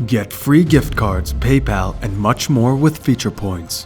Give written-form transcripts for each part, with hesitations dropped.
Get free gift cards, PayPal, and much more with feature points.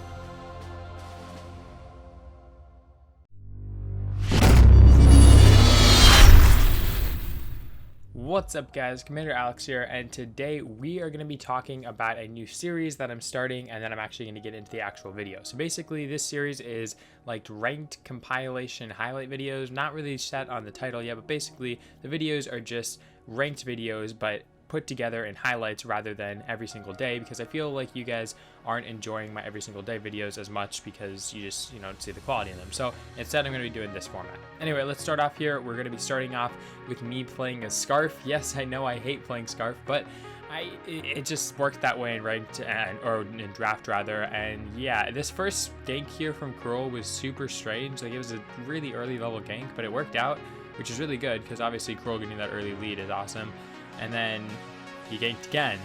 What's up guys, Commander Alex here, and today we are going to be talking about a new series that I'm starting, and then I'm actually going to get into the actual video. So basically this series is like ranked compilation highlight videos, not really set on the title yet, but basically the videos are just ranked videos but put together in highlights rather than every single day, because I feel like you guys aren't enjoying my every single day videos as much because you just, see the quality in them. So instead I'm going to be doing this format. Anyway, let's start off here. We're going to be starting off with me playing as Scarf. Yes, I know I hate playing Scarf, but it just worked that way in ranked or in draft rather. And yeah, this first gank here from Cruel was super strange. Like, it was a really early level gank, but it worked out, which is really good because obviously Cruel getting that early lead is awesome. And then he ganked again,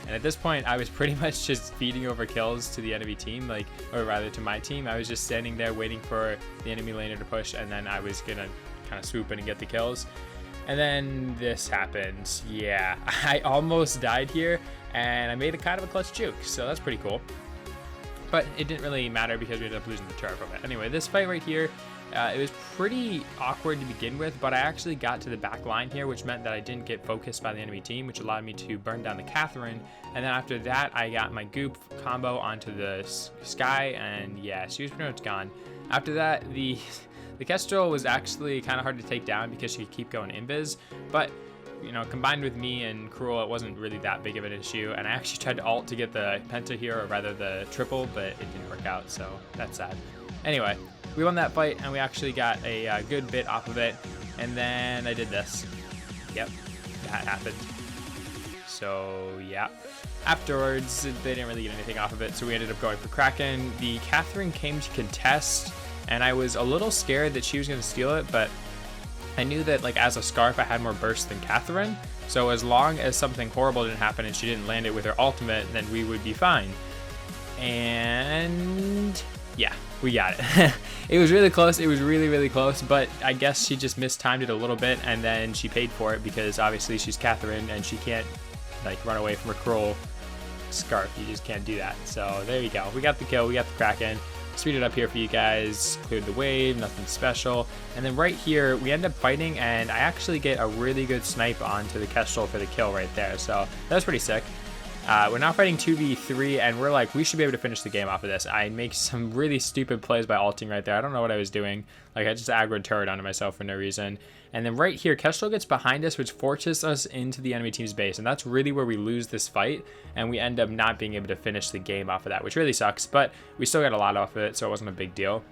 and at this point I was pretty much just feeding over kills to the enemy team, or rather to my team. I was just standing there waiting for the enemy laner to push, and then I was gonna kind of swoop in and get the kills. And then this happened. Yeah, I almost died here, and I made a kind of a clutch juke, so that's pretty cool. But it didn't really matter because we ended up losing the turret from it. Anyway, this fight right here, it was pretty awkward to begin with, but I actually got to the back line here, which meant that I didn't get focused by the enemy team, which allowed me to burn down the Catherine. And then after that, I got my goop combo onto the Sky, and yeah, she was pretty much gone. After that, the Kestrel was actually kind of hard to take down because she could keep going invis, but combined with me and Cruel, it wasn't really that big of an issue. And I actually tried to ult to get the Penta here, or rather the triple, but it didn't work out, so that's sad. Anyway, we won that fight, and we actually got a good bit off of it. And then I did this. Yep, that happened. So yeah, afterwards they didn't really get anything off of it, so we ended up going for Kraken. The Catherine came to contest, and I was a little scared that she was going to steal it, but I knew that as a Scarf I had more burst than Catherine, so as long as something horrible didn't happen and she didn't land it with her ultimate, then we would be fine. And yeah, we got it. It was really close. It was really close, but I guess she just mistimed it a little bit, and then she paid for it because obviously she's Catherine and she can't run away from her Cruel Scarf. You just can't do that. So there you go. We got the kill. We got the Kraken. Speed it up here for you guys. Cleared the wave. Nothing special. And then right here we end up fighting, and I actually get a really good snipe onto the Kestrel for the kill right there. So that was pretty sick. We're now fighting 2v3, and we're we should be able to finish the game off of this. I make some really stupid plays by ulting right there. I don't know what I was doing. I just aggroed turret onto myself for no reason. And then right here, Kestrel gets behind us, which forces us into the enemy team's base. And that's really where we lose this fight, and we end up not being able to finish the game off of that, which really sucks. But we still got a lot off of it, so it wasn't a big deal.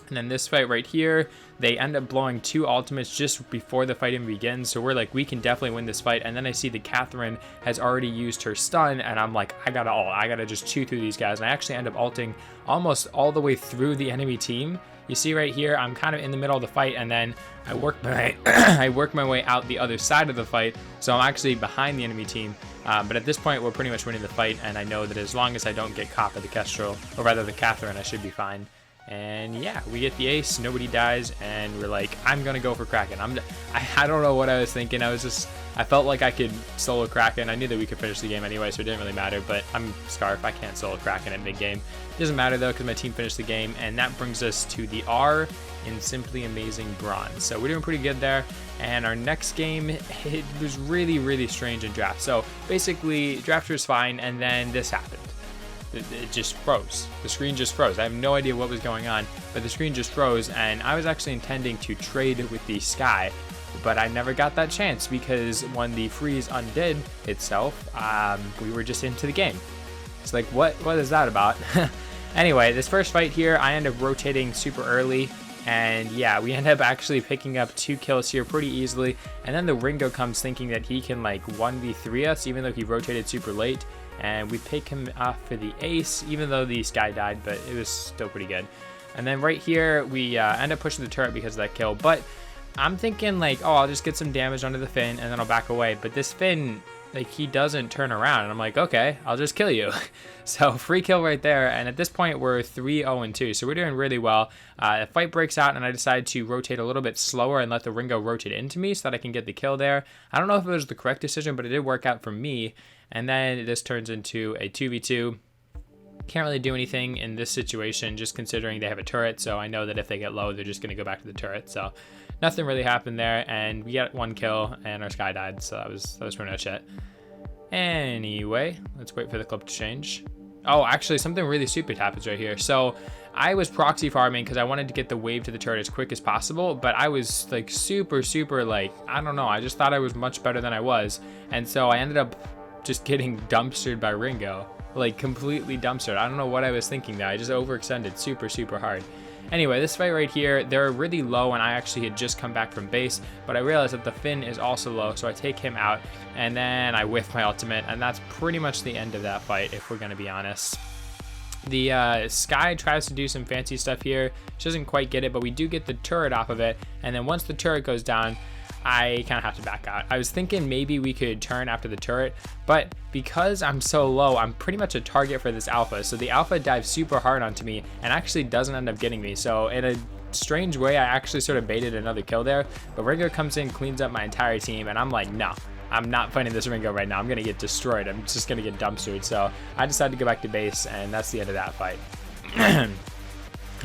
And then this fight right here, they end up blowing 2 ultimates just before the fight even begins. So we're we can definitely win this fight. And then I see the Catherine has already used her stun, and I'm I gotta ult. I gotta just chew through these guys. And I actually end up ulting almost all the way through the enemy team. You see right here, I'm kind of in the middle of the fight, and then I work my way out the other side of the fight. So I'm actually behind the enemy team. But at this point, we're pretty much winning the fight, and I know that as long as I don't get caught by the Kestrel, or rather the Catherine, I should be fine. And yeah, we get the ace, nobody dies, and we're I'm gonna go for Kraken. I don't know what I was thinking. I felt like I could solo Kraken. I knew that we could finish the game anyway, so it didn't really matter, but I'm Scarf. I can't solo Kraken at mid-game. Doesn't matter though, because my team finished the game, and that brings us to the R in Simply Amazing Bronze. So we're doing pretty good there, and our next game, it was really strange in draft. So basically, draft was fine, and then this happened. It just froze. The screen just froze. I have no idea what was going on, but the screen just froze, and I was actually intending to trade with the Sky, but I never got that chance because when the freeze undid itself, we were just into the game. It's what is that about? Anyway, this first fight here, I end up rotating super early, and yeah, we end up actually picking up 2 kills here pretty easily, and then the Ringo comes thinking that he can 1v3 us, even though he rotated super late. And we pick him off for the ace, even though the Sky died, but it was still pretty good. And then right here, we end up pushing the turret because of that kill. But I'm thinking oh, I'll just get some damage onto the Finn, and then I'll back away. But this Finn like he doesn't turn around, and I'm like, okay, I'll just kill you. So free kill right there, and at this point we're 3-0-2, so we're doing really well. The fight breaks out, and I decide to rotate a little bit slower and let the Ringo rotate into me so that I can get the kill there. I don't know if it was the correct decision, but it did work out for me, and then this turns into a 2v2. Can't really do anything in this situation, just considering they have a turret, so I know that if they get low, they're just going to go back to the turret, so nothing really happened there, and we got 1 kill, and our Sky died, so that was pretty much it. Anyway, let's wait for the clip to change. Oh, actually, something really stupid happens right here. So I was proxy farming because I wanted to get the wave to the turret as quick as possible, but I was like super, like, I don't know, I just thought I was much better than I was, and so I ended up just getting dumpstered by Ringo. Like, completely dumpstered. I don't know what I was thinking there. I just overextended super hard. Anyway, this fight right here, they're really low, and I actually had just come back from base, but I realized that the Finn is also low, so I take him out, and then I whiff my ultimate, and that's pretty much the end of that fight, if we're going to be honest. The Sky tries to do some fancy stuff here. She doesn't quite get it, but we do get the turret off of it, and then once the turret goes down, I kind of have to back out. I was thinking maybe we could turn after the turret, but because I'm so low, I'm pretty much a target for this Alpha. So the Alpha dives super hard onto me and actually doesn't end up getting me. So in a strange way, I actually sort of baited another kill there, but Ringo comes in, cleans up my entire team, and I'm like, no, I'm not fighting this Ringo right now. I'm gonna get destroyed. I'm just gonna get dumpstered. So I decided to go back to base, and that's the end of that fight.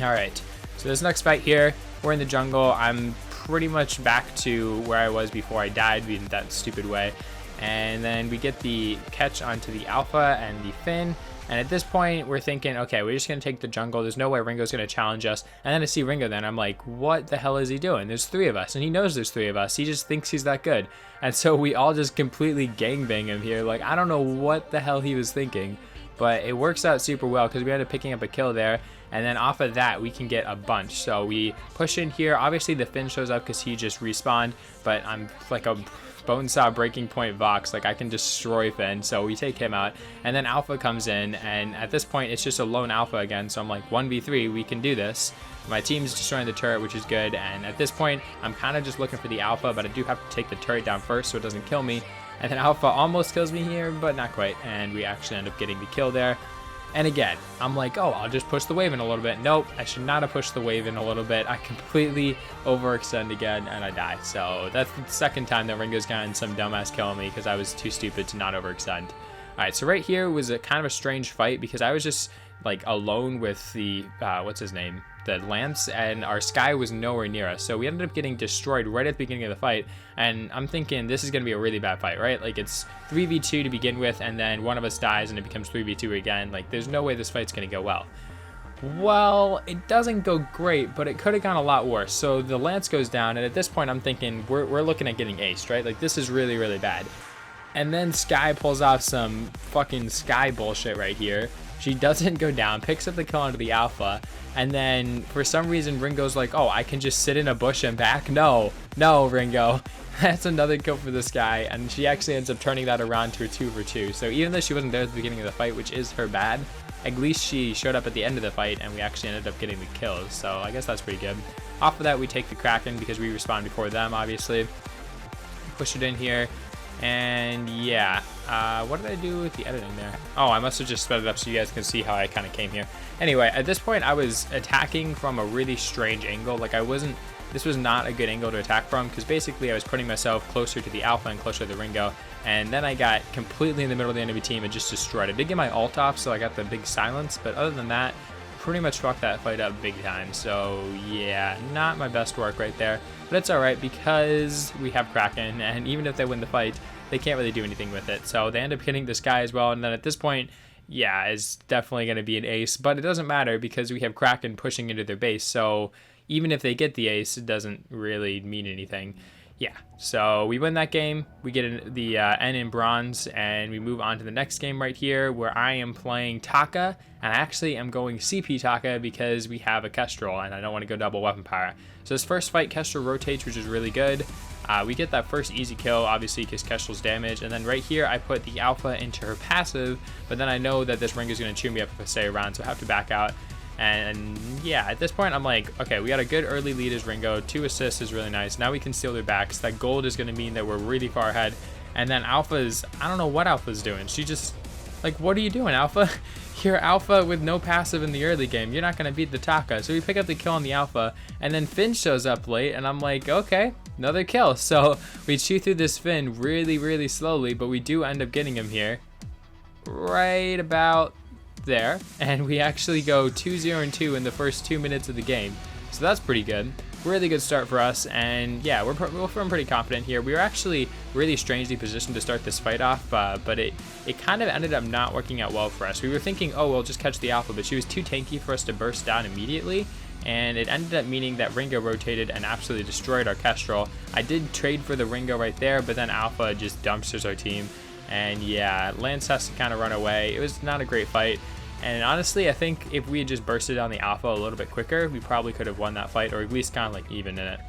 All right, so this next fight here, we're in the jungle. I'm pretty much back to where I was before I died in that stupid way, and then we get the catch onto the Alpha and the Finn, and at this point we're thinking, okay, we're just gonna take the jungle. There's no way Ringo's gonna challenge us. And then I see Ringo, then I'm like, what the hell is he doing? There's 3 of us, and he knows there's 3 of us. He just thinks he's that good, and so we all just completely gangbang him here. Like, I don't know what the hell he was thinking, but it works out super well because we ended up picking up a kill there, and then off of that we can get a bunch. So we push in here. Obviously the Finn shows up because he just respawned, but I'm like a bonesaw breaking point Vox, like I can destroy Finn, so we take him out, and then Alpha comes in, and at this point it's just a lone Alpha again, so I'm like, 1v3, we can do this. My team's destroying the turret, which is good, and at this point I'm kind of just looking for the Alpha, but I do have to take the turret down first so it doesn't kill me. And then Alpha almost kills me here, but not quite, and we actually end up getting the kill there. And again, I'm like, oh, I'll just push the wave in a little bit. Nope, I should not have pushed the wave in a little bit. I completely overextend again, and I die. So that's the second time that Ringo's gotten some dumbass killing me because I was too stupid to not overextend. All right, so right here was a kind of a strange fight because I was just like alone with the, what's his name? The Lance, and our Sky was nowhere near us, so we ended up getting destroyed right at the beginning of the fight, and I'm thinking this is going to be a really bad fight, right? Like, it's 3v2 to begin with, and then one of us dies and it becomes 3v2 again. Like, there's no way this fight's going to go well. Well, it doesn't go great, but it could have gone a lot worse. So the Lance goes down, and at this point I'm thinking we're looking at getting aced, right? Like, this is really bad. And then Sky pulls off some fucking Sky bullshit right here. She doesn't go down, picks up the kill onto the Alpha, and then for some reason Ringo's like, oh, I can just sit in a bush and back? No, Ringo. That's another kill for this guy, and she actually ends up turning that around to a 2 for 2. So even though she wasn't there at the beginning of the fight, which is her bad, at least she showed up at the end of the fight, and we actually ended up getting the kills. So I guess that's pretty good. Off of that, we take the Kraken because we respawned before them, obviously. Push it in here. And yeah, what did I do with the editing there? Oh, I must have just sped it up so you guys can see how I kind of came here. Anyway, at this point I was attacking from a really strange angle. Like, this was not a good angle to attack from because basically I was putting myself closer to the Alpha and closer to the Ringo, and then I got completely in the middle of the enemy team and just destroyed it. I did get my ult off, so I got the big silence, but other than that, pretty much fucked that fight up big time. So yeah, not my best work right there, but it's alright because we have Kraken, and even if they win the fight, they can't really do anything with it. So they end up hitting this guy as well, and then at this point, yeah, it's definitely going to be an ace, but it doesn't matter because we have Kraken pushing into their base, so even if they get the ace, it doesn't really mean anything. Yeah, so we win that game, we get the N in bronze, and we move on to the next game right here where I am playing Taka, and I actually am going CP Taka because we have a Kestrel and I don't want to go double weapon power. So this first fight, Kestrel rotates, which is really good. We get that first easy kill, obviously, because Kestrel's damage, and then right here I put the Alpha into her passive, but then I know that this Ringo's going to chew me up if I stay around, so I have to back out. And yeah, at this point I'm like, okay, we got a good early lead as Ringo, 2 assists is really nice. Now we can steal their backs. That gold is going to mean that we're really far ahead, And then Alpha's, I don't know what Alpha's doing. She just, like, what are you doing, Alpha? You're Alpha with no passive in the early game. You're not going to beat the Taka. So we pick up the kill on the Alpha, and then Finn shows up late, and I'm like, okay, another kill. So we chew through this Finn really, really slowly, but we do end up getting him here right about there. And we actually go 2-0-2 in the first 2 minutes of the game. So that's pretty good. Really good start for us, and yeah, we're feeling pretty confident here. We were actually really strangely positioned to start this fight off, but it kind of ended up not working out well for us. We were thinking, oh, we'll just catch the Alpha, but she was too tanky for us to burst down immediately, and it ended up meaning that Ringo rotated and absolutely destroyed our Kestrel. I did trade for the Ringo right there, but then Alpha just dumpsters our team, and yeah, Lance has to kind of run away. It was not a great fight. And honestly, I think if we had just bursted on the Alpha a little bit quicker, we probably could have won that fight, or at least kind of like even in it.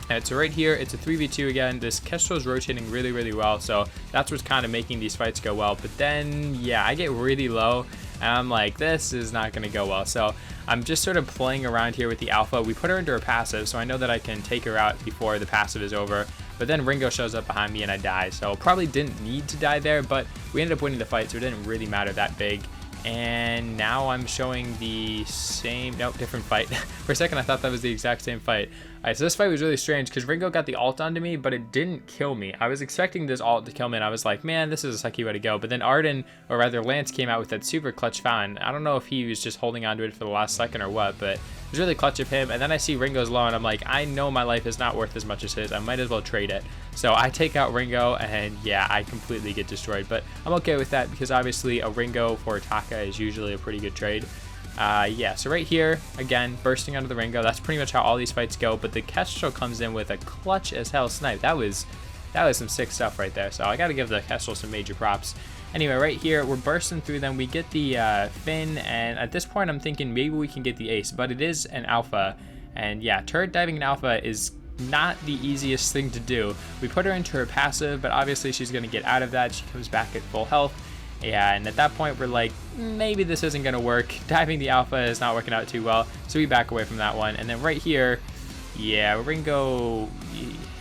And so right here, it's a 3v2 again. This Kestrel is rotating really, really well, so that's what's kind of making these fights go well. But then, yeah, I get really low, and I'm like, this is not going to go well. So I'm just sort of playing around here with the Alpha. We put her into her passive, so I know that I can take her out before the passive is over. But then Ringo shows up behind me, and I die. So probably didn't need to die there, but we ended up winning the fight, so it didn't really matter that big. And now I'm showing the same, nope, different fight. For a second I thought that was the exact same fight. Alright, so this fight was really strange because Ringo got the ult onto me, but it didn't kill me. I was expecting this ult to kill me, and I was like, man, this is a sucky way to go. But then Arden, or rather Lance, came out with that super clutch fountain. I don't know if he was just holding onto it for the last second or what, but it was really clutch of him. And then I see Ringo's low, and I'm like, I know my life is not worth as much as his. I might as well trade it. So I take out Ringo, and yeah, I completely get destroyed. But I'm okay with that because obviously a Ringo for Taka is usually a pretty good trade. Yeah, so right here, again, bursting onto the Ringo. That's pretty much how all these fights go, but the Kestrel comes in with a clutch as hell snipe. That was some sick stuff right there, so I gotta give the Kestrel some major props. Anyway, right here, we're bursting through them. We get the Finn, and at this point, I'm thinking maybe we can get the Ace, but it is an Alpha, and yeah, turret diving an Alpha is not the easiest thing to do. We put her into her passive, but obviously she's gonna get out of that. She comes back at full health. Yeah, and at that point we're like, maybe this isn't gonna work. Diving the Alpha is not working out too well, so we back away from that one. And then right here, yeah, Ringo,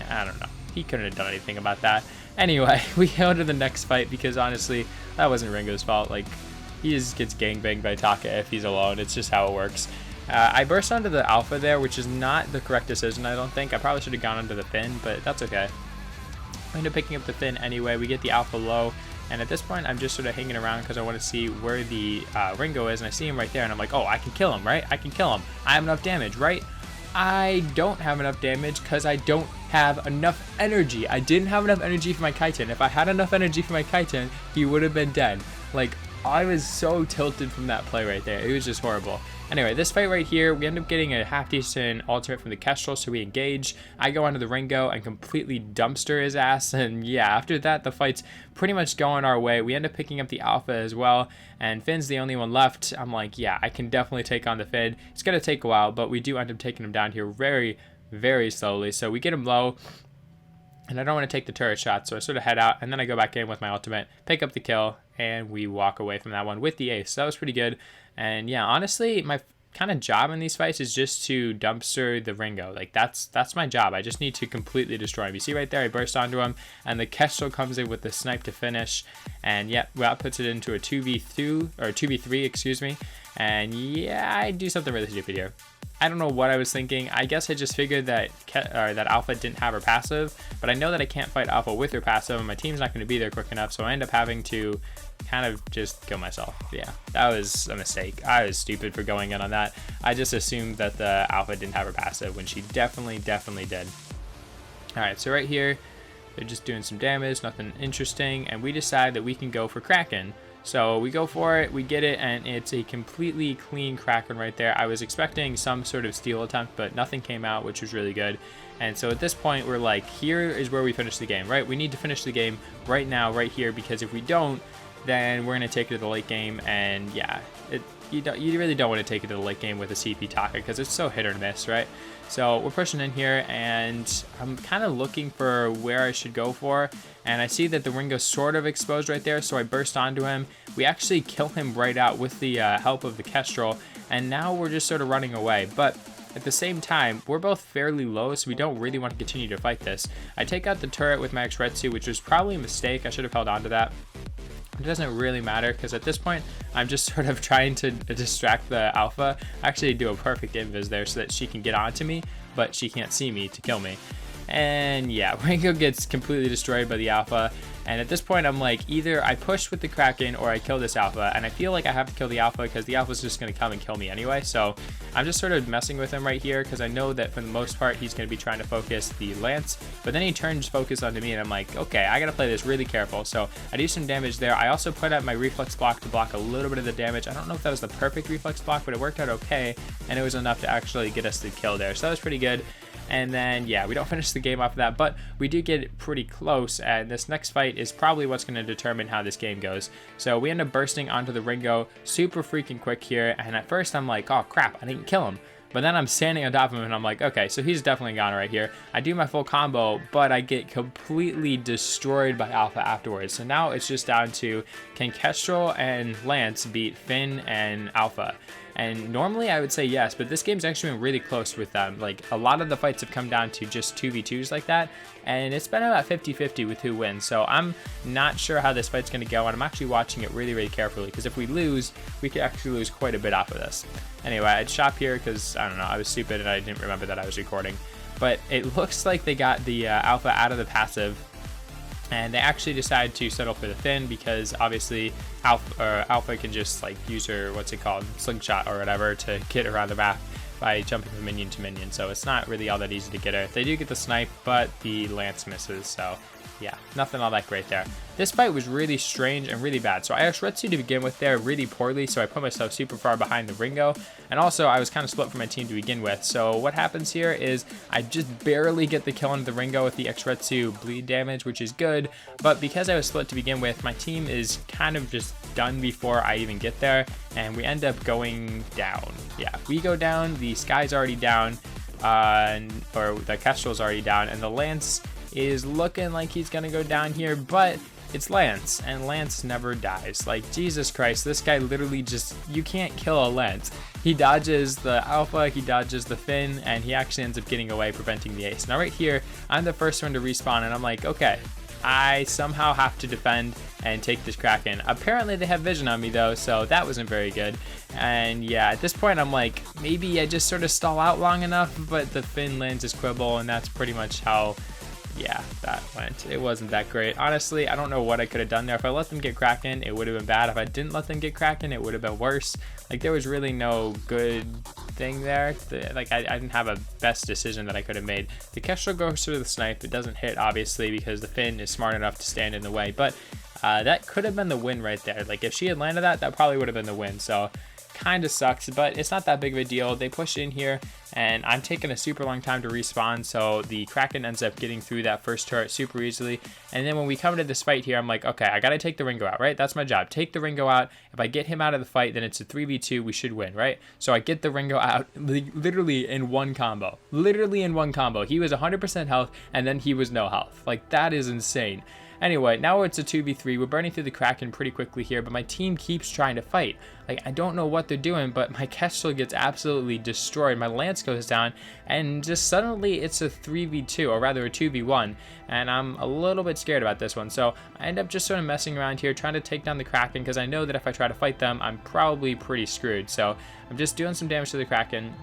I don't know, he couldn't have done anything about that. Anyway, we go to the next fight because honestly, that wasn't Ringo's fault. Like, he just gets gangbanged by Taka if he's alone. It's just how it works. I burst onto the Alpha there, which is not the correct decision, I don't think. I probably should have gone onto the Finn, but that's okay. I end up picking up the Finn anyway. We get the Alpha low. And at this point, I'm just sort of hanging around because I want to see where the Ringo is. And I see him right there. And I'm like, oh, I can kill him, right? I can kill him. I have enough damage, right? I don't have enough damage because I don't have enough energy. I didn't have enough energy for my Chitin. If I had enough energy for my Chitin, he would have been dead. Like, I was so tilted from that play right there. It was just horrible. Anyway, this fight right here, we end up getting a half-decent ultimate from the Kestrel, so we engage. I go onto the Ringo and completely dumpster his ass, and yeah, after that, the fight's pretty much going our way. We end up picking up the Alpha as well, and Finn's the only one left. I'm like, yeah, I can definitely take on the Finn. It's going to take a while, but we do end up taking him down here very, very slowly. So we get him low, and I don't want to take the turret shot, so I sort of head out, and then I go back in with my ultimate, pick up the kill, and we walk away from that one with the ace. So that was pretty good. And yeah, honestly, my kind of job in these fights is just to dumpster the Ringo. Like, that's my job. I just need to completely destroy him. You see right there, I burst onto him, and the Kestrel comes in with the snipe to finish. And yeah, well, that puts it into a 2v2, or 2v3, excuse me. And yeah, I do something really stupid here. I don't know what I was thinking. I guess I just figured that that Alpha didn't have her passive, but I know that I can't fight Alpha with her passive, and my team's not going to be there quick enough, so I end up having to kind of just kill myself. Yeah, that was a mistake. I was stupid for going in on that. I just assumed that the Alpha didn't have her passive when she definitely did. Alright, so right here, they're just doing some damage, nothing interesting, and we decide that we can go for Kraken. So we go for it, we get it, and it's a completely clean Kraken right there. I was expecting some sort of steal attempt, but nothing came out, which was really good. And so at this point, we're like, here is where we finish the game, right? We need to finish the game right now, right here, because if we don't, then we're going to take it to the late game, and yeah, you really don't want to take it to the late game with a CP Taka, because it's so hit or miss, right? So we're pushing in here, and I'm kind of looking for where I should go for, and I see that the Ringo's sort of exposed right there, so I burst onto him. We actually kill him right out with the help of the Kestrel, and now we're just sort of running away. But at the same time, we're both fairly low, so we don't really want to continue to fight this. I take out the turret with my X-Retsu, which was probably a mistake. I should have held on to that. It doesn't really matter because at this point I'm just sort of trying to distract the alpha. I actually do a perfect invis there so that she can get onto me, but she can't see me to kill me. And yeah, Ringo gets completely destroyed by the alpha. And at this point, I'm like, either I push with the Kraken or I kill this alpha. And I feel like I have to kill the alpha because the alpha's just going to come and kill me anyway. So I'm just sort of messing with him right here because I know that for the most part, he's going to be trying to focus the Lance. But then he turns focus onto me and I'm like, okay, I got to play this really careful. So I do some damage there. I also put out my reflex block to block a little bit of the damage. I don't know if that was the perfect reflex block, but it worked out okay. And it was enough to actually get us the kill there. So that was pretty good. And then, yeah, we don't finish the game off of that, but we do get pretty close, and this next fight is probably what's going to determine how this game goes. So we end up bursting onto the Ringo super freaking quick here, and at first I'm like, oh crap, I didn't kill him. But then I'm standing on top of him, and I'm like, okay, so he's definitely gone right here. I do my full combo, but I get completely destroyed by Alpha afterwards. So now it's just down to, can Kestrel and Lance beat Finn and Alpha? And normally I would say yes, but this game's actually been really close with them. Like, a lot of the fights have come down to just 2v2s like that, and it's been about 50-50 with who wins. So I'm not sure how this fight's going to go, and I'm actually watching it really, really carefully, because if we lose, we could actually lose quite a bit off of this. Anyway, I'd stop here because, I don't know, I was stupid and I didn't remember that I was recording. But it looks like they got the Alpha out of the passive, and they actually decided to settle for the Finn because obviously Alpha can just like use her, what's it called, slingshot or whatever to get around the map by jumping from minion to minion. So it's not really all that easy to get her. They do get the snipe, but the Lance misses. So yeah, nothing all that great there. This fight was really strange and really bad. So I asked Retsu to begin with there really poorly, so I put myself super far behind the Ringo. And also, I was kind of split from my team to begin with. So what happens here is I just barely get the kill on the Ringo with the X-Retsu bleed damage, which is good. But because I was split to begin with, my team is kind of just done before I even get there. And we end up going down. Yeah, we go down, the Sky's already down, or the Kestrel's already down, and the Lance is looking like he's gonna go down here, but it's Lance, and Lance never dies. Like, Jesus Christ, this guy literally just, you can't kill a Lance. He dodges the Alpha, he dodges the Finn, and he actually ends up getting away, preventing the ace. Now right here, I'm the first one to respawn, and I'm like, okay, I somehow have to defend and take this Kraken. Apparently they have vision on me though, so that wasn't very good. And yeah, at this point I'm like, maybe I just sort of stall out long enough, but the Finn lands his quibble, and that's pretty much how, yeah, that went. It wasn't that great. Honestly, I don't know what I could have done there. If I let them get Kraken, it would have been bad. If I didn't let them get Kraken, it would have been worse. Like, there was really no good thing there. I didn't have a best decision that I could have made. The Kestrel goes through the snipe. It doesn't hit, obviously, because the Finn is smart enough to stand in the way. But that could have been the win right there. Like, if she had landed that, that probably would have been the win. So kind of sucks, but it's not that big of a deal. They push in here, and I'm taking a super long time to respawn, so the Kraken ends up getting through that first turret super easily. And then when we come to this fight here, I'm like, okay, I gotta take the Ringo out, right? That's my job. Take the Ringo out. If I get him out of the fight, then it's a 3v2. We should win, right? So I get the Ringo out literally in one combo. Literally in one combo. He was 100% health, and then he was no health. Like, that is insane. Anyway, now it's a 2v3. We're burning through the Kraken pretty quickly here, but my team keeps trying to fight. Like, I don't know what they're doing, but my Kestrel gets absolutely destroyed. My Lance goes down, and just suddenly it's a 3v2, or rather a 2v1, and I'm a little bit scared about this one. So I end up just sort of messing around here, trying to take down the Kraken, because I know that if I try to fight them, I'm probably pretty screwed. So I'm just doing some damage to the Kraken.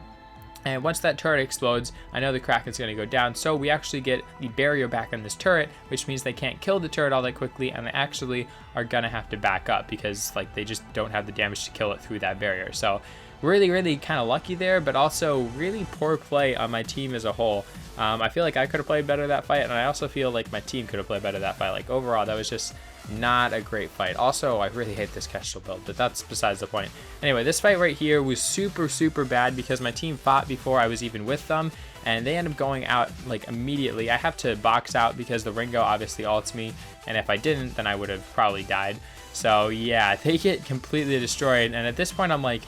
And once that turret explodes, I know the Kraken's going to go down, so we actually get the barrier back on this turret, which means they can't kill the turret all that quickly, and they actually are going to have to back up because, like, they just don't have the damage to kill it through that barrier. So really, really kind of lucky there, but also really poor play on my team as a whole. I feel like I could have played better that fight, and I also feel like my team could have played better that fight. Like, overall, that was just not a great fight. Also, I really hate this Kestrel build, but that's besides the point. Anyway, this fight right here was super, super bad because my team fought before I was even with them, and they end up going out like immediately. I have to box out because the Ringo obviously ults me, and if I didn't, then I would have probably died. So yeah, they get completely destroyed, and at this point I'm like,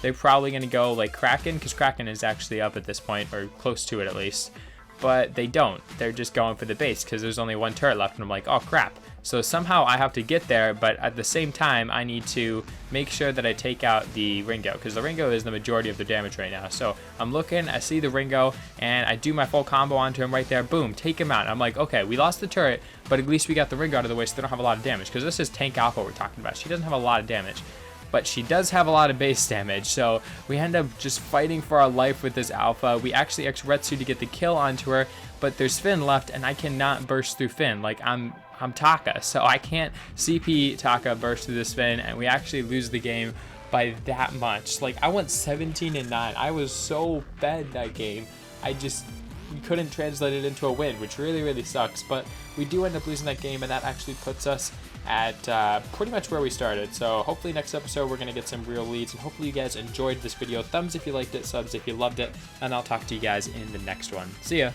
they're probably going to go like Kraken, because Kraken is actually up at this point, or close to it at least. But they don't. They're just going for the base because there's only one turret left, and I'm like, oh crap. So somehow I have to get there, but at the same time, I need to make sure that I take out the Ringo, because the Ringo is the majority of the damage right now. So I'm looking, I see the Ringo, and I do my full combo onto him right there. Boom, take him out. I'm like, okay, we lost the turret, but at least we got the Ringo out of the way so they don't have a lot of damage, because this is Tank Alpha we're talking about. She doesn't have a lot of damage, but she does have a lot of base damage, so we end up just fighting for our life with this Alpha. We actually X-Retsu to get the kill onto her, but there's Finn left, and I cannot burst through Finn. Like, I'm Taka, so I can't CP Taka burst through this Finn, and we actually lose the game by that much. Like, I went 17-9. I was so bad that game. We couldn't translate it into a win, which really, really sucks, but we do end up losing that game, and that actually puts us at pretty much where we started. So hopefully next episode we're going to get some real leads, and hopefully you guys enjoyed this video. Thumbs if you liked it, subs if you loved it, and I'll talk to you guys in the next one. See ya!